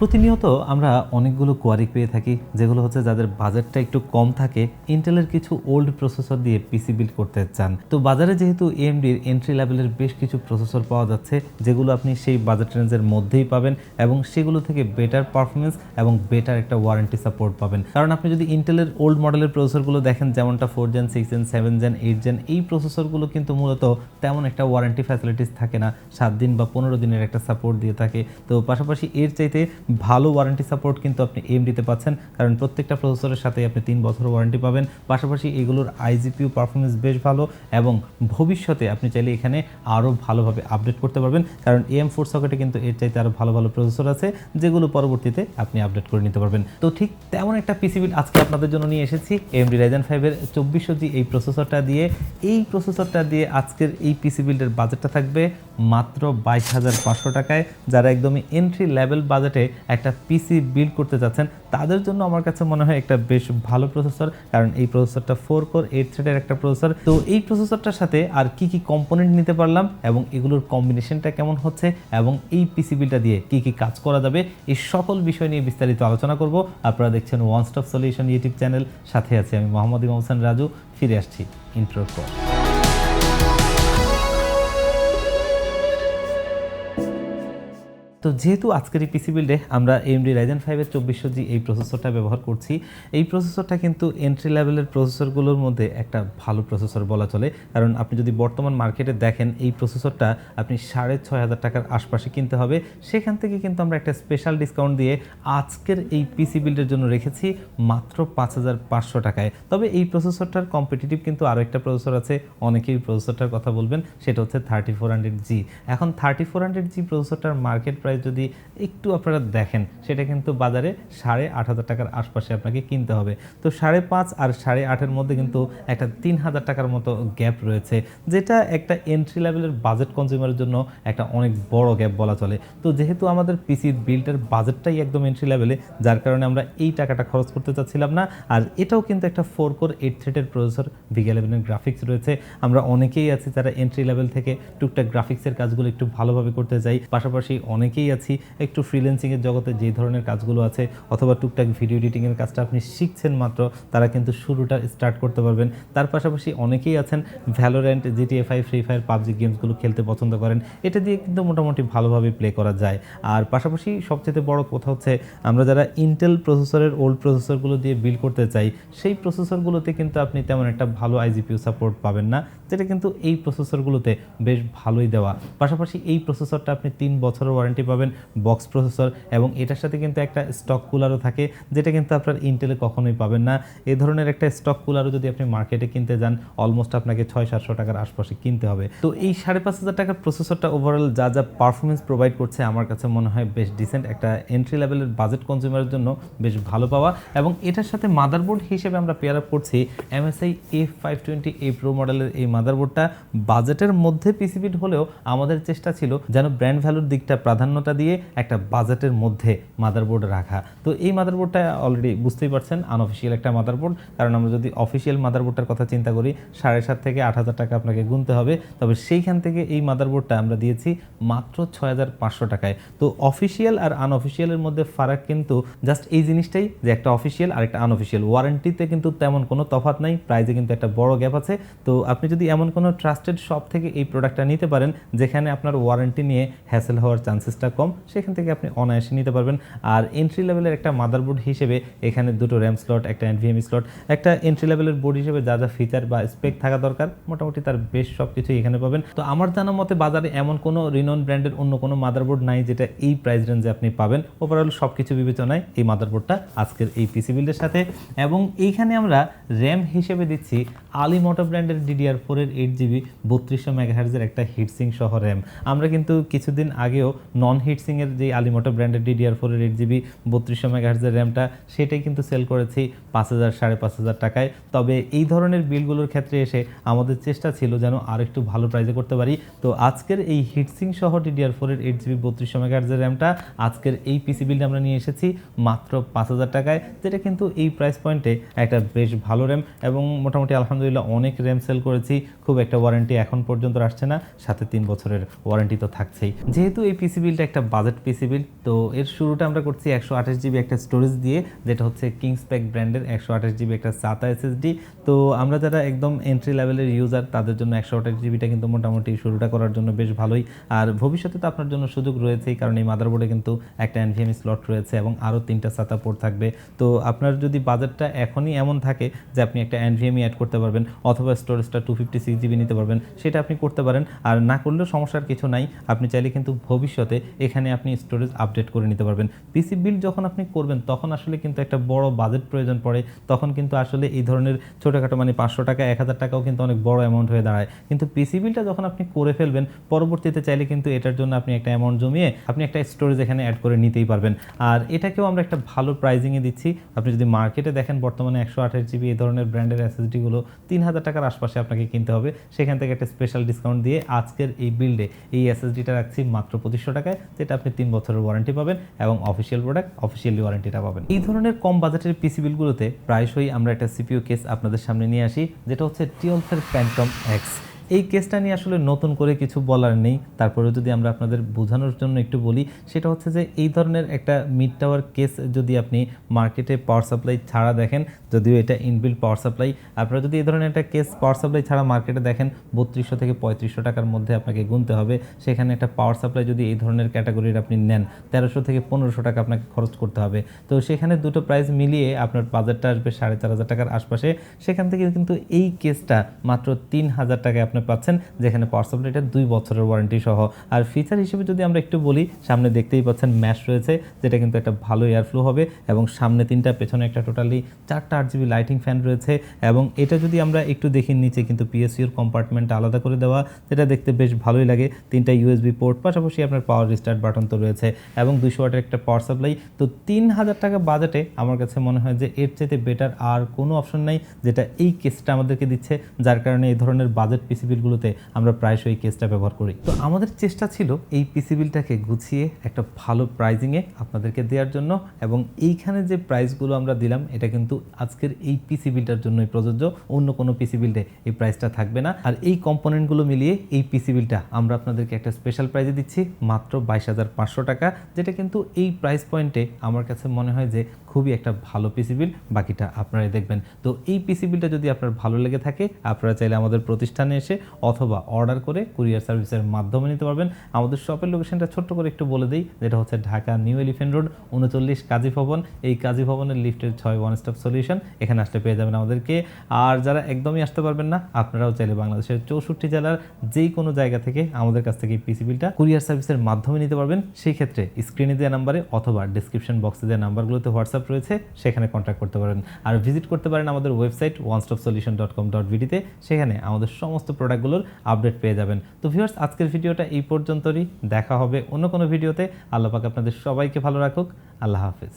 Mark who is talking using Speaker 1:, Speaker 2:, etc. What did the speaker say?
Speaker 1: প্রতিনিয়ত আমরা অনেকগুলো কোয়ারি পেয়ে থাকি যেগুলো হচ্ছে যাদের বাজেটটা একটু কম থাকে ইন্টেলের কিছু ওল্ড প্রসেসর দিয়ে পিসি বিল্ড করতে চান। তো বাজারে যেহেতু এএমডির এন্ট্রি লেভেলের বেশ কিছু প্রসেসর পাওয়া যাচ্ছে যেগুলো আপনি সেই বাজেট রেঞ্জের মধ্যেই পাবেন এবং সেগুলো থেকে বেটার পারফরমেন্স এবং বেটার একটা ওয়ারেন্টি সাপোর্ট পাবেন। কারণ আপনি যদি ইন্টেলের ওল্ড মডেলের প্রসেসরগুলো দেখেন যেমনটা 4 জেন 6 জেন 7 জেন 8 জেন এই প্রসেসরগুলো কিন্তু মূলত তেমন একটা ওয়ারেন্টি ফ্যাসিলিটিস থাকে না, 7 দিন বা 15 দিনের একটা সাপোর্ট দিয়ে থাকে। তো পাশাপাশি এর চাইতে ভালো ওয়ারেন্টি সাপোর্ট কিন্তু আপনি এএমডিতে পাচ্ছেন, কারণ প্রত্যেকটা প্রসেসরের সাথে আপনি 3 বছর ওয়ারেন্টি পাবেন। পাশাপাশি এগুলোর আইজিপিইউ পারফরমেন্স বেশ ভালো এবং ভবিষ্যতে আপনি চাইলে এখানে আরও ভালোভাবে আপডেট করতে পারবেন, কারণ AM4 সকেটে কিন্তু এর চাইতে আরও ভালো ভালো প্রসেসর আছে যেগুলো পরবর্তীতে আপনি আপডেট করে নিতে পারবেন। তো ঠিক তেমন একটা পিসি বিল্ড আজকে আপনাদের জন্য নিয়ে এসেছি AMD Ryzen 5 এর 2400G এই প্রসেসরটা দিয়ে আজকের এই পিসি বিল্ডের বাজেটটা থাকবে মাত্র 22,500 টাকায়। যারা একদমই এন্ট্রি লেভেল বাজেটে একটা পিসি বিল্ড করতে যাচ্ছেন তাদের জন্য আমার কাছে মনে হয় একটা বেশ ভালো প্রসেসর, কারণ এই প্রসেসরটা 4 কোর 8 থ্রেডের একটা প্রসেসর। তো এই প্রসেসরটার সাথে আর কি কি কম্পোনেন্ট নিতে পারলাম এবং এগুলোর কম্বিনেশনটা কেমন হচ্ছে এবং এই পিসি বিল্ডটা দিয়ে কি কি কাজ করা যাবে এই সকল বিষয় নিয়ে বিস্তারিত আলোচনা করব। আপনারা দেখছেন one stop solution YouTube channel, সাথে আছি আমি মোহাম্মদ ইমাম হোসেন রাজু। ফিরে আসছি ইন্ট্রোর পর। তো যেহেতু আজকের এই পিসি বিল্ডে আমরা AMD Ryzen 5 এর 2400G এই প্রসেসরটা ব্যবহার করছি, এই প্রসেসরটা কিন্তু এন্ট্রি লেভেলের প্রসেসরগুলোর মধ্যে একটা ভালো প্রসেসর বলা চলে। কারণ আপনি যদি বর্তমান মার্কেটে দেখেন এই প্রসেসরটা আপনি 6,500 টাকার আশপাশে কিনতে হবে, সেখান থেকে কিন্তু আমরা একটা স্পেশাল ডিসকাউন্ট দিয়ে আজকের এই পিসি বিল্ডের জন্য রেখেছি মাত্র 5,500 টাকায়। তবে এই প্রসেসরটার কম্পিটিটিভ কিন্তু আরও একটা প্রসেসর আছে, অনেকেই প্রসেসরটার কথা বলবেন, সেটা হচ্ছে 3400G। এখন 3400G প্রসেসরটার মার্কেট প্রাইস যদি একটু আপনারা দেখেন সেটা কিন্তু বাজারে 8,500 টাকার আশপাশে আপনাকে কিনতে হবে। তো 5.5 আর 8.5-এর মধ্যে কিন্তু একটা 3,000 টাকার মতো গ্যাপ রয়েছে, যেটা একটা এন্ট্রি লেভেলের বাজেট কনজিউমারের জন্য একটা অনেক বড় গ্যাপ বলা চলে। তো যেহেতু আমাদের পিসির বিল্ডের বাজেটটাই একদম এন্ট্রি লেভেলে, যার কারণে আমরা এই টাকাটা খরচ করতে চাচ্ছিলাম না। আর এটাও কিন্তু একটা 4 কোর 8 থ্রেডের প্রসেসর, VGA 11 গ্রাফিক্স রয়েছে। আমরা অনেকেই আছি যারা এন্ট্রি লেভেল থেকে টুকটাক গ্রাফিক্সের কাজগুলো একটু ভালোভাবে করতে চাই, পাশাপাশি অনেকেই আছি একটু ফ্রিল্যান্সিংয়ের জগতে যে ধরনের কাজগুলো আছে অথবা টুকটাক ভিডিও এডিটিংয়ের কাজটা আপনি শিখছেন মাত্র, তারা কিন্তু শুরুটা স্টার্ট করতে পারবেন। তার পাশাপাশি অনেকেই আছেন Valorant, GTA 5, free fire, PUBG গেমসগুলো খেলতে পছন্দ করেন, এটা দিয়ে কিন্তু মোটামুটি ভালোভাবে প্লে করা যায়। আর পাশাপাশি সবচেয়ে বড় কথা হচ্ছে আমরা যারা ইন্টেল প্রসেসরের ওল্ড প্রসেসরগুলো দিয়ে বিল্ড করতে চাই সেই প্রসেসরগুলোতে কিন্তু আপনি তেমন একটা ভালো আইজিপিইউ সাপোর্ট পাবেন না, যেটা কিন্তু এই প্রসেসরগুলোতে বেশ ভালোই দেওয়া। পাশাপাশি এই প্রসেসরটা আপনি 3 বছরের ওয়ারেন্টি পাবেন, বক্স প্রসেসর, এবং এটার সাথে কিন্তু একটা স্টক কুলারও থাকে, যেটা কিন্তু আপনার ইন্টেলে কখনোই পাবেন না। এই ধরনের একটা স্টক কুলারও যদি আপনি মার্কেটে কিনতে যান অলমোস্ট আপনাকে 600-700 টাকার আশপাশে কিনতে হবে। তো এই 5,500 টাকার প্রসেসরটা ওভারঅল যা যা পারফরমেন্স প্রোভাইড করছে আমার কাছে মনে হয় বেশ ডিসেন্ট, একটা এন্ট্রি লেভেলের বাজেট কনজিউমারের জন্য বেশ ভালো পাওয়া। এবং এটার সাথে মাদারবোর্ড হিসেবে আমরা পেয়ার আপ করছি MSI A520A Pro মডেলের এই মাদারবোর্ডটা। বাজেটের মধ্যে পিসি বিল্ড হলেও আমাদের চেষ্টা ছিল যেন ব্র্যান্ড ভ্যালুর দিকটা প্রাধান্যতা দিয়ে একটা বাজেটের মধ্যে মাদারবোর্ড রাখা। তো এই মাদারবোর্ডটা অলরেডি বুঝতেই পারছেন আনঅফিসিয়াল একটা মাদারবোর্ড, কারণ আমরা যদি অফিসিয়াল মাদারবোর্ডটার কথা চিন্তা করি 7,500 থেকে 8,000 টাকা আপনাকে গুনতে হবে। তবে সেইখান থেকে এই মাদারবোর্ডটা আমরা দিয়েছি মাত্র 6,500 টাকায়। তো অফিসিয়াল আর আনঅফিসিয়ালের মধ্যে ফারাক কিন্তু জাস্ট এই জিনিসটাই যে একটা অফিসিয়াল আর একটা আনঅফিসিয়াল, ওয়ারেন্টিতে কিন্তু তেমন কোনো তফাৎ নাই, প্রাইসে কিন্তু একটা বড় গ্যাপ আছে। তো আপনি যদি এমন কোনো ট্রাস্টেড শপ থেকে এই প্রোডাক্টটা নিতে পারেন যেখানে আপনার ওয়ারেন্টি নিয়ে হ্যাসেল হওয়ার চান্সেসটা কম, সেখান থেকে আপনি অনায়াসে নিতে পারবেন। আর এন্ট্রি লেভেলের একটা মাদারবোর্ড হিসেবে এখানে 2টো র্যাম স্লট, একটা NVMe স্লট, একটা এন্ট্রি লেভেলের বোর্ড হিসেবে যা যা ফিচার বা স্পেক থাকা দরকার মোটামুটি তার বেশ সব কিছুই এখানে পাবেন। তো আমার জানা মতে বাজারে এমন কোনো রিনোন ব্র্যান্ডের অন্য কোনো মাদারবোর্ড নাই যেটা এই প্রাইস রেঞ্জে আপনি পাবেন। ওভারঅল সব কিছু বিবেচনায় এই মাদারবোর্ডটা আজকের এই পিসি বিল্ডের সাথে। এবং এইখানে আমরা র্যাম হিসেবে দিচ্ছি আলিমোটো ব্র্যান্ডের DDR4 এর 8GB 3200 মেগাহার্জের একটা হিটসিং সহ র্যাম। আমরা কিন্তু কিছুদিন আগেও নন হিটসিংয়ের যে আলিমোটো ব্র্যান্ডের DDR4 এর 8GB 3200 মেগাহার্জের র্যামটা সেটাই কিন্তু সেল করেছি 5,000 5,500 টাকায়। তবে এই ধরনের বিলগুলোর ক্ষেত্রে এসে আমাদের চেষ্টা ছিল যেন আর একটু ভালো প্রাইসে করতে পারি। তো আজকের এই হিটসিং সহ DDR4 এর 8GB 3200 মেগাহার্জের র্যামটা আজকের এই পিসি বিল্ডে আমরা নিয়ে এসেছি মাত্র 5,000 টাকায়, যেটা কিন্তু এই প্রাইস পয়েন্টে একটা বেশ ভালো র্যাম। এবং মোটামুটি আলহামদুলিল্লাহ অনেক র্যাম সেল করেছি, খুব একটা ওয়ারেন্টি এখন পর্যন্ত আসছে না, সাথে 3 বছরের ওয়ারেন্টি তো থাকছেই। যেহেতু এই পিসি বিল্ডটা একটা বাজেট পিসি বিল্ড। তো এর শুরুটা আমরা করছি 128 জিবি একটা স্টোরেজ দিয়ে, যেটা হচ্ছে কিংসপ্যাক ব্র্যান্ডের 128 জিবি একটা SATA SSD। তো আমরা যারা একদম এন্ট্রি লেভেলের ইউজার তাদের জন্য 128 জিবিটা কিন্তু মোটামুটি শুরুটা করার জন্য বেশ ভালোই। আর ভবিষ্যতে তো আপনার জন্য সুযোগ রয়েছেই, কারণ এই মাদারবোর্ডে কিন্তু একটা NVMe স্লট রয়েছে এবং আরও 3টা SATA পোর্ট থাকবে। তো আপনার যদি বাজেটটা এখনই এমন থাকে যে আপনি একটা NVMe অ্যাড করতে পারবেন অথবা স্টোরেজটা 256 জিবি নিতে পারবেন, সেটা আপনি করতে পারেন। আর না করলেও সমস্যার কিছু নাই, আপনি চাইলে কিন্তু ভবিষ্যতে এখানে আপনি স্টোরেজ আপডেট করে নিতে পারবেন। পিসি বিল্ড যখন আপনি করবেন তখন আসলে কিন্তু একটা বড় বাজেট প্রয়োজন পড়ে, তখন কিন্তু আসলে এই ধরনের ছোটোখাটো মানে 500 টাকা 1000 টাকাও কিন্তু অনেক বড় অ্যামাউন্ট হয়ে দাঁড়ায়। কিন্তু পিসি বিলটা যখন আপনি করে ফেলবেন পরবর্তীতে চাইলে কিন্তু এটার জন্য আপনি একটা অ্যামাউন্ট জমিয়ে আপনি একটা স্টোরেজ এখানে অ্যাড করে নিতেই পারবেন। আর এটাকেও আমরা একটা ভালো প্রাইজিংয়ে দিচ্ছি। আপনি যদি মার্কেটে দেখেন বর্তমানে 128 জিবি এই ধরনের ব্র্যান্ডের এসএসডিগুলো 3000 টাকার আশপাশে আপনাকে কিনতে হবে, সেখান থেকে একটা স্পেশাল ডিসকাউন্ট দিয়ে আজকের এই বিল্ডে এই এসএসডিটা রাখছি মাত্র 2500 টাকায়, যেটা আপনি 3 বছরের ওয়ারেন্টি পাবেন এবং অফিসিয়াল প্রোডাক্ট অফিসিয়ালি ওয়ারেন্টিটা পাবেন। এই ধরনের কম বাজেটের পিসি বিলগুলোতে প্রায়শই আমরা একটা সিপিইউ কেস আপনাদের সামনে নিয়ে আসি, যেটা হচ্ছে টিওলফের প্যান্টম এক্স। এই কেসটা নিয়ে আসলে নতুন করে কিছু বলার নেই, তারপরে যদি আমরা আপনাদের বোঝানোর জন্য একটু বলি, সেটা হচ্ছে যে এই ধরনের একটা মিড টাওয়ার কেস যদি আপনি মার্কেটে পাওয়ার সাপ্লাই ছাড়া দেখেন, যদিও এটা ইনবিল্ট পাওয়ার সাপ্লাই, আপনারা যদি এই ধরনের একটা কেস পাওয়ার সাপ্লাই ছাড়া মার্কেটে দেখেন 3200 থেকে 3500 টাকার মধ্যে আপনাকে গুনতে হবে। সেখানে একটা পাওয়ার সাপ্লাই যদি এই ধরনের ক্যাটাগরির আপনি নেন 1300 থেকে 1500 টাকা আপনাকে খরচ করতে হবে। তো সেখানে দুটো প্রাইস মিলিয়ে আপনার বাজেটটা আসবে 4500 টাকার আশপাশে। সেখান থেকে কিন্তু এই কেসটা মাত্র 3000 টাকায় আপনি পাচ্ছেন, যেখানে পাওয়ার সাপ্লাইটা 2 বছরের ওয়ারেন্টি সহ। আর ফিচার হিসেবে যদি আমরা একটু বলি, সামনে দেখতেই পাচ্ছেন ম্যাশ রয়েছে, যেটা কিন্তু একটা ভালো এয়ারফ্লো হবে, এবং সামনে 3টা পেছনে একটা টোটালি 4টা 8GB লাইটিং ফ্যান রয়েছে। এবং এটা যদি আমরা একটু দেখি, নিচে কিন্তু পিএসইউর কম্পার্টমেন্টটা আলাদা করে দেওয়া, যেটা দেখতে বেশ ভালোই লাগে। 3টা USB পোর্ট, পাশাপাশি আপনার পাওয়ার রিস্টার্ট বাটন তো রয়েছে এবং 200 ওয়াটের একটা পাওয়ার সাপ্লাই। তো 3000 টাকা বাজেটে আমার কাছে মনে হয় যে এর চাইতে বেটার আর কোনো অপশন নাই, যেটা এই কেসটা আমাদেরকে দিচ্ছে, যার কারণে এই ধরনের বাজেট পিসি বিলগুলোতে আমরা প্রায়শই এই কেসটা ব্যবহার করি। তো আমাদের চেষ্টা ছিল এই পিসি বিলটাকে গুছিয়ে একটা ভালো প্রাইজিংয়ে আপনাদেরকে দেওয়ার জন্য, এবং এইখানে যে প্রাইসগুলো আমরা দিলাম এটা কিন্তু আজকের এই পিসি বিলটার জন্যই প্রযোজ্য, অন্য কোনো পিসি বিল্ডে এই প্রাইসটা থাকবে না। আর এই কম্পোনেন্টগুলো মিলিয়ে এই পিসি বিলটা আমরা আপনাদেরকে একটা স্পেশাল প্রাইজে দিচ্ছি মাত্র 22500 টাকা, যেটা কিন্তু এই প্রাইস পয়েন্টে আমার কাছে মনে হয় যে খুবই একটা ভালো পিসি বিল। বাকিটা আপনারাই দেখবেন। তো এই পিসি বিলটা যদি আপনার ভালো লেগে থাকে, আপনারা চাইলে আমাদের প্রতিষ্ঠানে এসে অথবা অর্ডার করে কুরিয়ার সার্ভিসের মাধ্যমে নিতে পারবেন। আমাদের শপের লোকেশনটা ছোট্ট করে একটু বলে দিই, যেটা হচ্ছে ঢাকা নিউ এলিফ্যান্ট রোড 39 কাজী ভবন। এই কাজী ভবনের লিফটের 6 ওয়ান স্টপ সলিউশন, এখানে আসতে পেয়ে যাবেন আমাদেরকে। আর যারা একদমই আসতে পারবেন না, আপনারাও চাইলে বাংলাদেশের 64 জেলার যেই কোনো জায়গা থেকে আমাদের কাছ থেকে পিসি বিলটা কুরিয়ার সার্ভিসের মাধ্যমে নিতে পারবেন। সেই ক্ষেত্রে স্ক্রিনে দেওয়া নাম্বারে অথবা ডিসক্রিপশন বক্সে দেওয়া নাম্বারগুলোতে হোয়াটসঅ্যাপ রয়েছে, সেখানে কন্ট্যাক্ট করতে পারেন। আর ভিজিট করতে পারেন আমাদের ওয়েবসাইট onestopsolution.com.bd তে, সেখানে আমাদের সমস্ত প্রোডাক্টগুলোর আপডেট পেয়ে যাবেন। তো ভিউয়ার্স, আজকের ভিডিওটা এই পর্যন্তই। দেখা হবে অন্য কোনো ভিডিওতে। আল্লাহ পাক আপনাদের সবাইকে ভালো রাখুক। আল্লাহ হাফেজ।